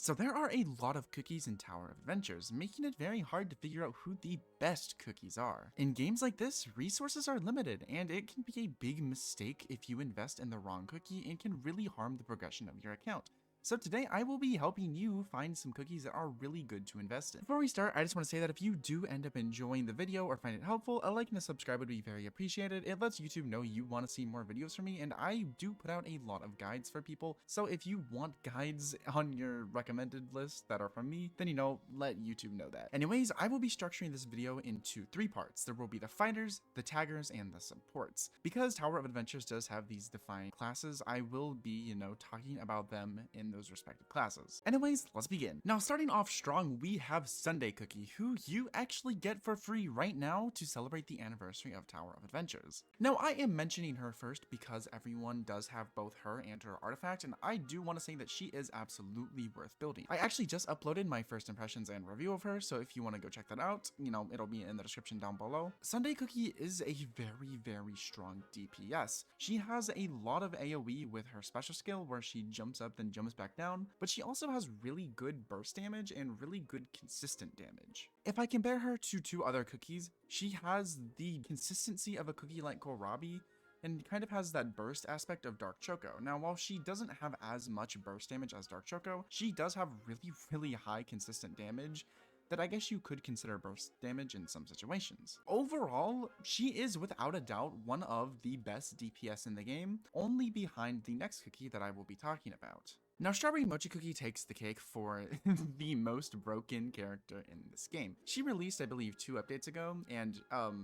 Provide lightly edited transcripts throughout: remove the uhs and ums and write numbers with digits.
So there are a lot of cookies in Tower of Adventures, making it very hard to figure out who the best cookies are. In games like this, resources are limited, and it can be a big mistake if you invest in the wrong cookie and can really harm the progression of your account. So today I will be helping you find some cookies that are really good to invest in. Before we start, I just want to say that if you do end up enjoying the video or find it helpful, a like and a subscribe would be very appreciated. It lets YouTube know you want to see more videos from me, and I do put out a lot of guides for people. So if you want guides on your recommended list that are from me, then let YouTube know that. Anyways, I will be structuring this video into 3 parts. There will be the fighters, the taggers, and the supports. Because Tower of Adventures does have these defined classes, I will be, talking about them in those respective classes. Anyways, let's begin. Now, starting off strong, we have Sundae Cookie, who you actually get for free right now to celebrate the anniversary of Tower of Adventures. Now, I am mentioning her first because everyone does have both her and her artifact, and I do want to say that she is absolutely worth building. I actually just uploaded my first impressions and review of her, so if you want to go check that out, it'll be in the description down below. Sundae Cookie is a very, very strong DPS. She has a lot of AoE with her special skill where she jumps up then jumps back down, but she also has really good burst damage and really good consistent damage. If I compare her to 2 other cookies, she has the consistency of a cookie like Kohlrabi and kind of has that burst aspect of Dark Choco. Now, while she doesn't have as much burst damage as Dark Choco, she does have really, really high consistent damage that I guess you could consider burst damage in some situations. Overall, she is without a doubt one of the best DPS in the game, only behind the next cookie that I will be talking about. Now, Strawberry Mochi Cookie takes the cake for the most broken character in this game. She released, I believe, 2 updates ago, and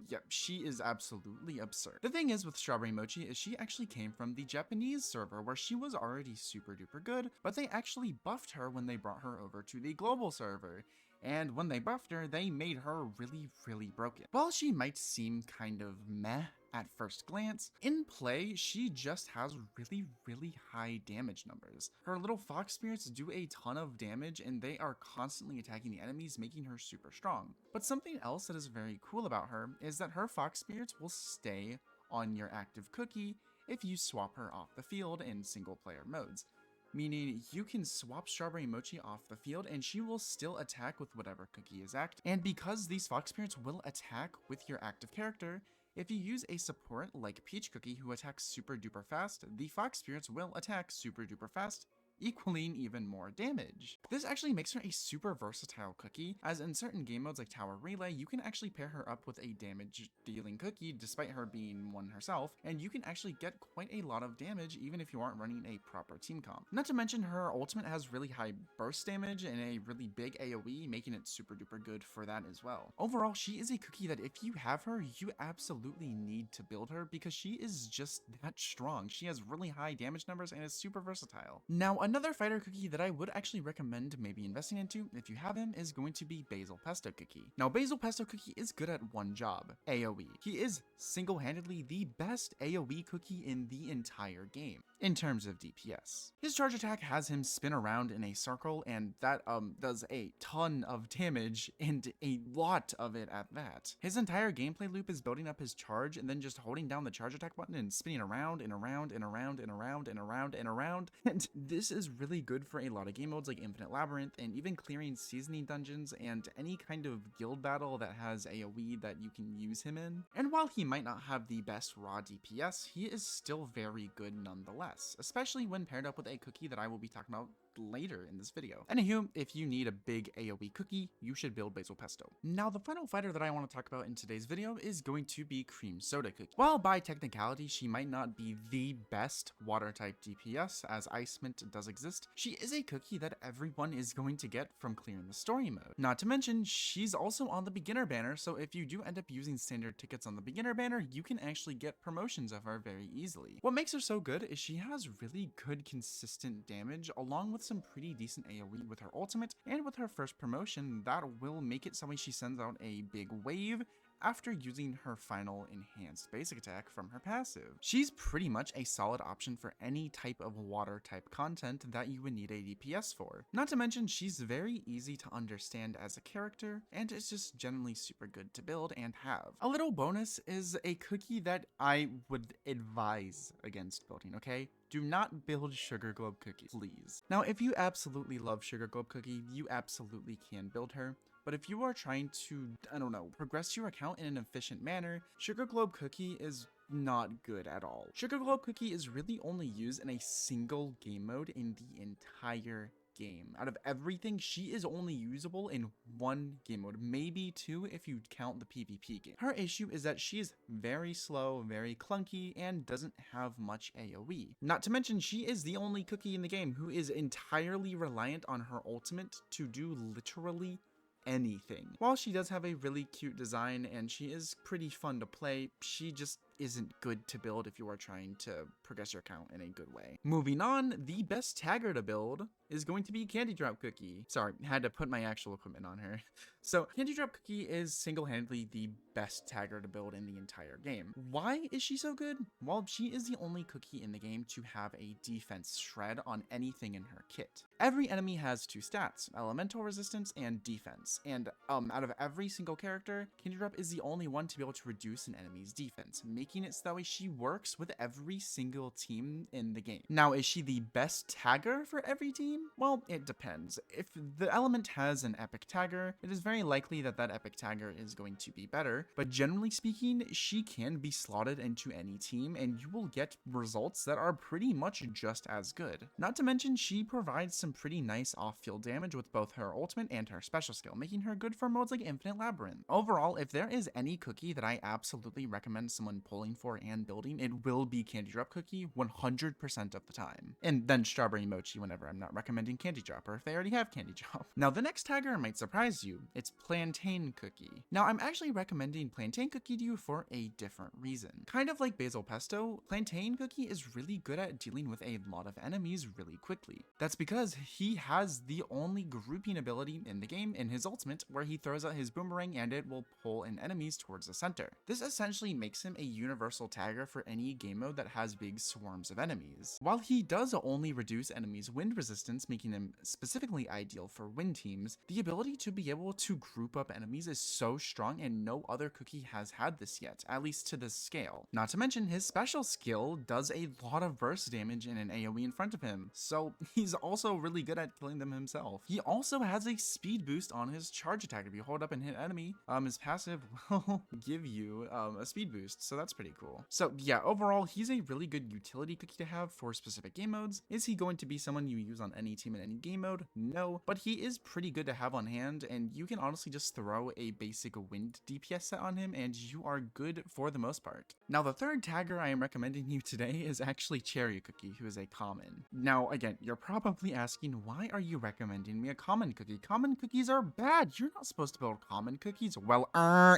yeah, she is absolutely absurd. The thing is with Strawberry Mochi is she actually came from the Japanese server where she was already super duper good, but they actually buffed her when they brought her over to the global server. And when they buffed her, they made her really, really broken. While she might seem kind of meh at first glance, in play, she just has really, really high damage numbers. Her little fox spirits do a ton of damage, and they are constantly attacking the enemies, making her super strong. But something else that is very cool about her is that her fox spirits will stay on your active cookie if you swap her off the field in single player modes. Meaning you can swap Strawberry Mochi off the field and she will still attack with whatever cookie is active. And because these fox spirits will attack with your active character, if you use a support like Peach Cookie who attacks super duper fast, the fox spirits will attack super duper fast, equaling even more damage. This actually makes her a super versatile cookie, as in certain game modes like Tower Relay, you can actually pair her up with a damage dealing cookie despite her being one herself, and you can actually get quite a lot of damage even if you aren't running a proper team comp. Not to mention her ultimate has really high burst damage and a really big AoE, making it super duper good for that as well. Overall, she is a cookie that if you have her, you absolutely need to build her because she is just that strong. She has really high damage numbers and is super versatile. Now, another fighter cookie that I would actually recommend maybe investing into, if you have him, is going to be Basil Pesto Cookie. Now, Basil Pesto Cookie is good at one job, AoE. He is single-handedly the best AoE cookie in the entire game, in terms of DPS. His charge attack has him spin around in a circle, and that does a ton of damage, and a lot of it at that. His entire gameplay loop is building up his charge, and then just holding down the charge attack button and spinning around and around and around and around and around and around, and this is really good for a lot of game modes like Infinite Labyrinth and even clearing seasoning dungeons and any kind of guild battle that has AoE that you can use him in. And while he might not have the best raw DPS, he is still very good nonetheless, especially when paired up with a cookie that I will be talking about later in this video. Anywho, if you need a big AoE cookie, you should build Basil Pesto. Now, the final fighter that I want to talk about in today's video is going to be Cream Soda Cookie. While by technicality, she might not be the best water type DPS, as Ice Mint does exist, she is a cookie that everyone is going to get from clearing the story mode. Not to mention, she's also on the beginner banner, so if you do end up using standard tickets on the beginner banner, you can actually get promotions of her very easily. What makes her so good is she has really good consistent damage, along with some pretty decent AoE with her ultimate, and with her first promotion, that will make it so when she sends out a big wave after using her final enhanced basic attack from her passive. She's pretty much a solid option for any type of water type content that you would need a DPS for. Not to mention, she's very easy to understand as a character, and it's just generally super good to build and have. A little bonus is a cookie that I would advise against building, okay? do not build Sugar Globe Cookie, please. Now, if you absolutely love Sugar Globe Cookie, you absolutely can build her. But if you are trying to, I don't know, progress your account in an efficient manner, Sugar Globe Cookie is not good at all. Sugar Globe Cookie is really only used in a single game mode in the entire game. Out of everything, she is only usable in one game mode, maybe two if you count the PvP game. Her issue is that she is very slow, very clunky, and doesn't have much AoE. Not to mention, she is the only cookie in the game who is entirely reliant on her ultimate to do literally anything. While she does have a really cute design and she is pretty fun to play, she just isn't good to build if you are trying to progress your account in a good way. Moving on, the best tagger to build is going to be Candy Drop Cookie. Sorry, had to put my actual equipment on her. So Candy Drop Cookie is single-handedly the best tagger to build in the entire game. Why is she so good? Well, she is the only cookie in the game to have a defense shred on anything in her kit. Every enemy has two stats, elemental resistance and defense. And out of every single character, Candy Drop is the only one to be able to reduce an enemy's defense, making it so that way she works with every single team in the game. Now, is she the best tagger for every team? Well, it depends. If the element has an epic tagger, it is very likely that that epic tagger is going to be better, but generally speaking, she can be slotted into any team and you will get results that are pretty much just as good. Not to mention, she provides some pretty nice off-field damage with both her ultimate and her special skill, making her good for modes like Infinite Labyrinth. Overall, if there is any cookie that I absolutely recommend someone pulling for and building, it will be Candy Drop Cookie 100% of the time. And then Strawberry Mochi whenever I'm not recommending Candy Drop, or if they already have Candy Drop. Now, the next tagger might surprise you. It's Plantain Cookie. Now, I'm actually recommending Plantain Cookie to you for a different reason. Kind of like Basil Pesto, Plantain Cookie is really good at dealing with a lot of enemies really quickly. That's because he has the only grouping ability in the game in his ultimate, where he throws out his boomerang and it will pull in enemies towards the center. This essentially makes him a universal tagger for any game mode that has big swarms of enemies. While he does only reduce enemies' wind resistance, making him specifically ideal for wind teams, the ability to be able to group up enemies is so strong and no other cookie has had this yet, at least to this scale. Not to mention, his special skill does a lot of burst damage in an AoE in front of him, so he's also really good at killing them himself. He also has a speed boost on his charge attack. If you hold up and hit enemy, his passive will give you a speed boost, so that's pretty cool. So yeah, overall, he's a really good utility cookie to have for specific game modes. Is he going to be someone you use on any team in any game mode? No, but he is pretty good to have on hand, and you can honestly just throw a basic wind DPS set on him and you are good for the most part. Now, the third tagger I am recommending you today is actually Cherry Cookie, who is a common. Now, again, you're probably asking, why are you recommending me a common cookie? Common cookies are bad. You're not supposed to build common cookies. Well,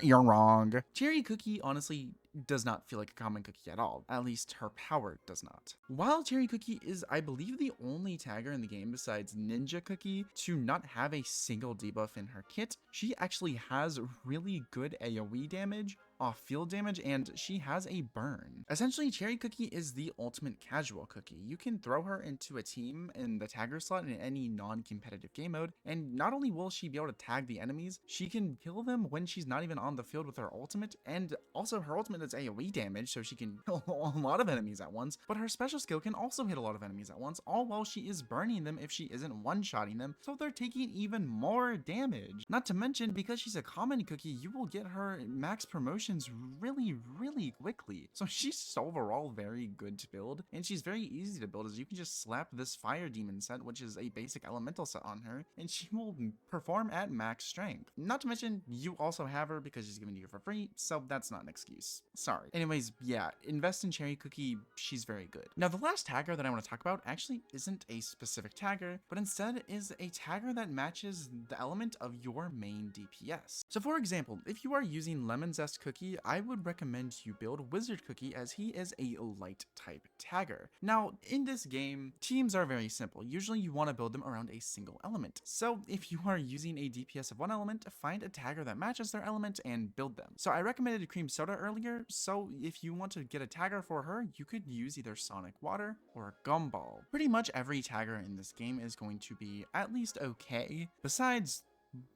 you're wrong. Cherry Cookie, honestly, does not feel like a common cookie at all. At least her power does not. While Cherry Cookie is, I believe, the only tagger in the game besides Ninja Cookie to not have a single debuff in her kit, she actually has really good AoE damage, off-field damage, and she has a burn. Essentially, Cherry Cookie is the ultimate casual cookie. You can throw her into a team in the tagger slot in any non-competitive game mode, and not only will she be able to tag the enemies, she can kill them when she's not even on the field with her ultimate, and also her ultimate does AoE damage, so she can kill a lot of enemies at once, but her special skill can also hit a lot of enemies at once, all while she is burning them if she isn't one-shotting them, so they're taking even more damage. Not to mention, because she's a common cookie, you will get her max promotion really quickly. So she's overall very good to build, and she's very easy to build as you can just slap this fire demon set, which is a basic elemental set, on her, and she will perform at max strength. Not to mention, you also have her because she's given to you for free, so that's not an excuse. Sorry. Anyways, yeah, invest in Cherry Cookie. She's very good. Now, the last tagger that I want to talk about actually isn't a specific tagger, but instead is a tagger that matches the element of your main DPS. So for example, if you are using Lemon Zest Cookie, I would recommend you build Wizard Cookie as he is a light type tagger. Now, in this game, teams are very simple. Usually you want to build them around a single element. So if you are using a DPS of one element, find a tagger that matches their element and build them. So I recommended Cream Soda earlier, so if you want to get a tagger for her, you could use either Sonic Water or Gumball. Pretty much every tagger in this game is going to be at least okay, besides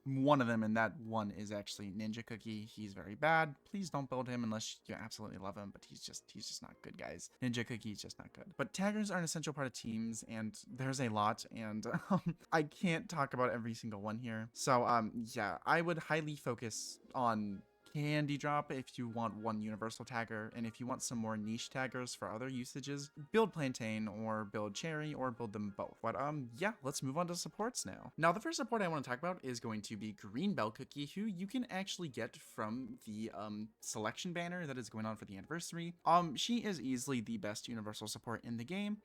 one of them, and that one is actually Ninja Cookie. He's very bad. Please don't build him unless you absolutely love him, but he's just not good, guys. Ninja Cookie is just not good. But taggers are an essential part of teams, and there's a lot, and I can't talk about every single one here. So yeah, I would highly focus on Candy Drop if you want one universal tagger, and if you want some more niche taggers for other usages, build Plantain or build Cherry or build them both. But yeah, let's move on to supports now. Now the first support I want to talk about is going to be Green Bell Cookie, who you can actually get from the selection banner that is going on for the anniversary. She is easily the best universal support in the game,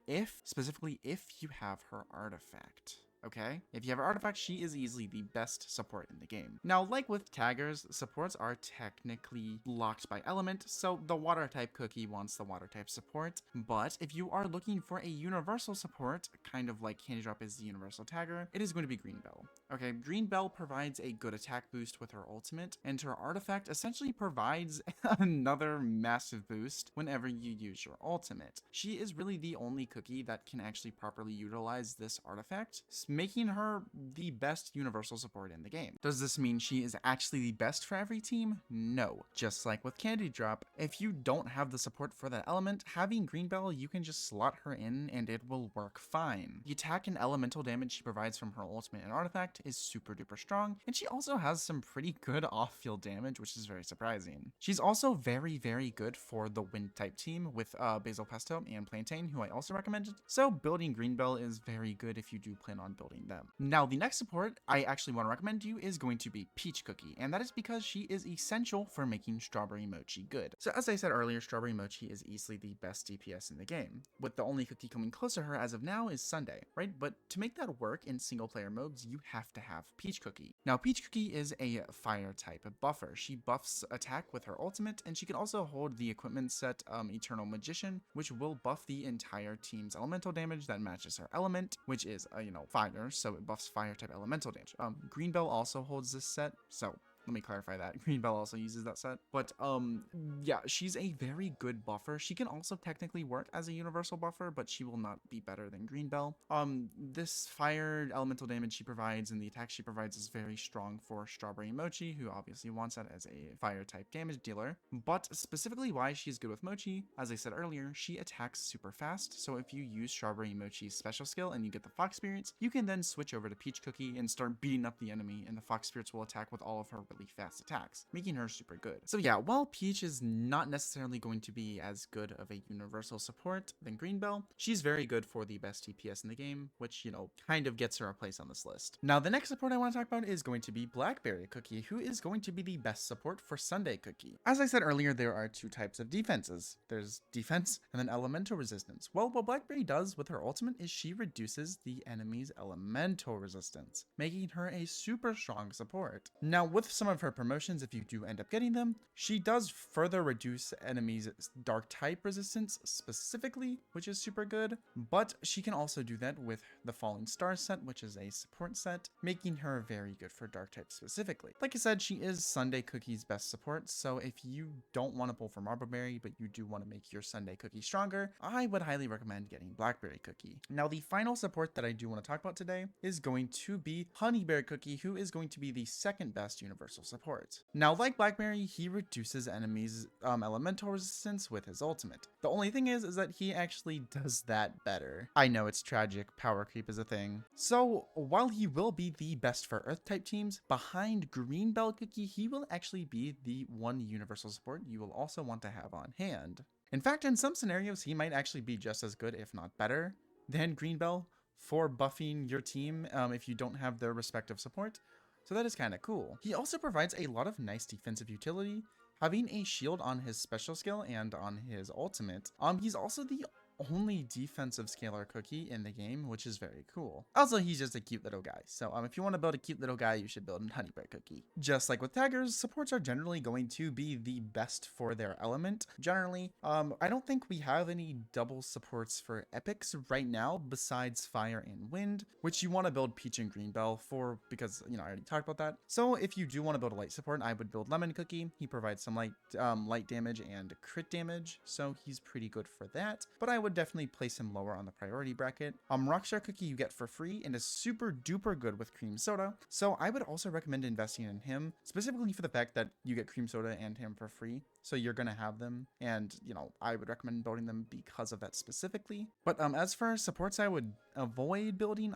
specifically if you have her artifact. Okay, if you have an artifact, she is easily the best support in the game. Now, like with taggers, supports are technically locked by element, so the water type cookie wants the water type support. But if you are looking for a universal support, kind of like Candy Drop is the universal tagger, it is going to be Green Bell. Okay, Green Bell provides a good attack boost with her ultimate, and her artifact essentially provides another massive boost whenever you use your ultimate. She is really the only cookie that can actually properly utilize this artifact, making her the best universal support in the game. Does this mean she is actually the best for every team? No. Just like with Candy Drop, if you don't have the support for that element, having Green Bell, you can just slot her in and it will work fine. The attack and elemental damage she provides from her ultimate and artifact is super duper strong, and she also has some pretty good off-field damage, which is very surprising. She's also very, very good for the wind type team with Basil, Pesto, and Plantain, who I also recommended. So building Green Bell is very good if you do plan on building them. Now, the next support I actually want to recommend to you is going to be Peach Cookie, and that is because she is essential for making Strawberry Mochi good. So as I said earlier, Strawberry Mochi is easily the best DPS in the game, with the only cookie coming close to her as of now is Sundae, right? But to make that work in single player modes, you have to have Peach Cookie. Now, Peach Cookie is a fire type buffer. She buffs attack with her ultimate, and she can also hold the equipment set Eternal Magician, which will buff the entire team's elemental damage that matches her element, which is fire, so it buffs fire type elemental damage. Green Bell also holds this set, so let me clarify that. Green Bell also uses that set. But yeah, she's a very good buffer. She can also technically work as a universal buffer, but she will not be better than Green Bell. This fire elemental damage she provides and the attack she provides is very strong for Strawberry Mochi, who obviously wants that as a fire type damage dealer. But specifically why she's good with Mochi, as I said earlier, she attacks super fast. So if you use Strawberry Mochi's special skill and you get the Fox Spirits, you can then switch over to Peach Cookie and start beating up the enemy, and the Fox Spirits will attack with all of her really fast attacks, making her super good. So yeah, while Peach is not necessarily going to be as good of a universal support than Green Bell, she's very good for the best DPS in the game, which, kind of gets her a place on this list. Now, the next support I want to talk about is going to be Blackberry Cookie, who is going to be the best support for Sundae Cookie. As I said earlier, there are two types of defenses. There's defense and then elemental resistance. Well, what Blackberry does with her ultimate is she reduces the enemy's elemental resistance, making her a super strong support. Now, with some of her promotions, if you do end up getting them, she does further reduce enemies' dark type resistance specifically, which is super good, but she can also do that with the Falling Star set, which is a support set, making her very good for dark type specifically. Like I said, she is Sundae Cookie's best support, so if you don't want to pull from Marbleberry, but you do want to make your Sundae Cookie stronger, I would highly recommend getting Blackberry Cookie. Now, the final support that I do want to talk about today is going to be Honeyberry Cookie, who is going to be the second best universal support. Now, like Blackberry, he reduces enemies' elemental resistance with his ultimate. The only thing is that he actually does that better. I know it's tragic, power creep is a thing. So while he will be the best for Earth type teams, behind Green Bell Cookie, he will actually be the one universal support you will also want to have on hand. In fact, in some scenarios, he might actually be just as good, if not better, than Green Bell for buffing your team if you don't have their respective support. So that is kind of cool. He also provides a lot of nice defensive utility, having a shield on his special skill and on his ultimate. He's also the only defensive scalar cookie in the game, which is very cool. Also, he's just a cute little guy. So if you want to build a cute little guy, you should build a Honeyberry Cookie. Just like with taggers, supports are generally going to be the best for their element. Generally, I don't think we have any double supports for epics right now besides fire and wind, which you want to build Peach and Green Bell for because, I already talked about that. So if you do want to build a light support, I would build Lemon Cookie. He provides some light damage and crit damage, so he's pretty good for that. But I would would definitely place him lower on the priority bracket. Rockstar Cookie you get for free and is super duper good with cream soda, so I would also recommend investing in him, specifically for the fact that you get cream soda and him for free, so you're gonna have them, and you know, I would recommend building them because of that specifically. But as for supports I would avoid building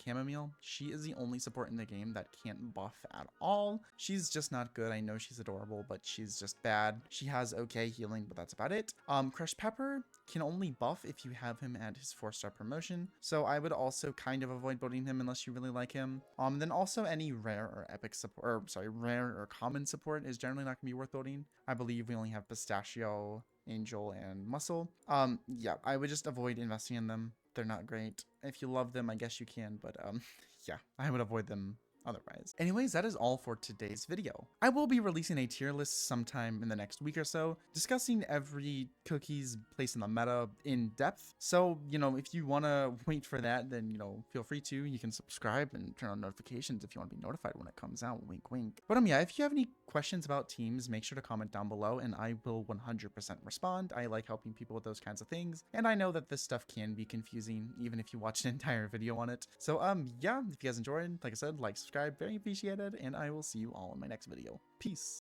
Chamomile. She is the only support in the game that can't buff at all. She's just not good. I know she's adorable, but she's just bad. She has okay healing, but that's about it. Crushed Pepper can only buff if you have him at his 4-star promotion, so I would also kind of avoid building him unless you really like him. Then also any rare or epic support, or sorry, rare or common support is generally not gonna be worth building. I believe we only have Pistachio, Angel, and Muscle. Yeah, I would just avoid investing in them. They're not great. If you love them, I guess you can, but yeah, I would avoid them otherwise. Anyways, that is all for today's video. I will be releasing a tier list sometime in the next week or so, discussing every cookie's place in the meta in depth. So, you know, if you want to wait for that, then, you know, feel free to. You can subscribe and turn on notifications if you want to be notified when it comes out. Wink, wink. But yeah, if you have any questions about teams, make sure to comment down below and I will 100% respond. I like helping people with those kinds of things, and I know that this stuff can be confusing even if you watch an entire video on it. So yeah, if you guys enjoyed, like I said, like, subscribe, very appreciated, and I will see you all in my next video. Peace.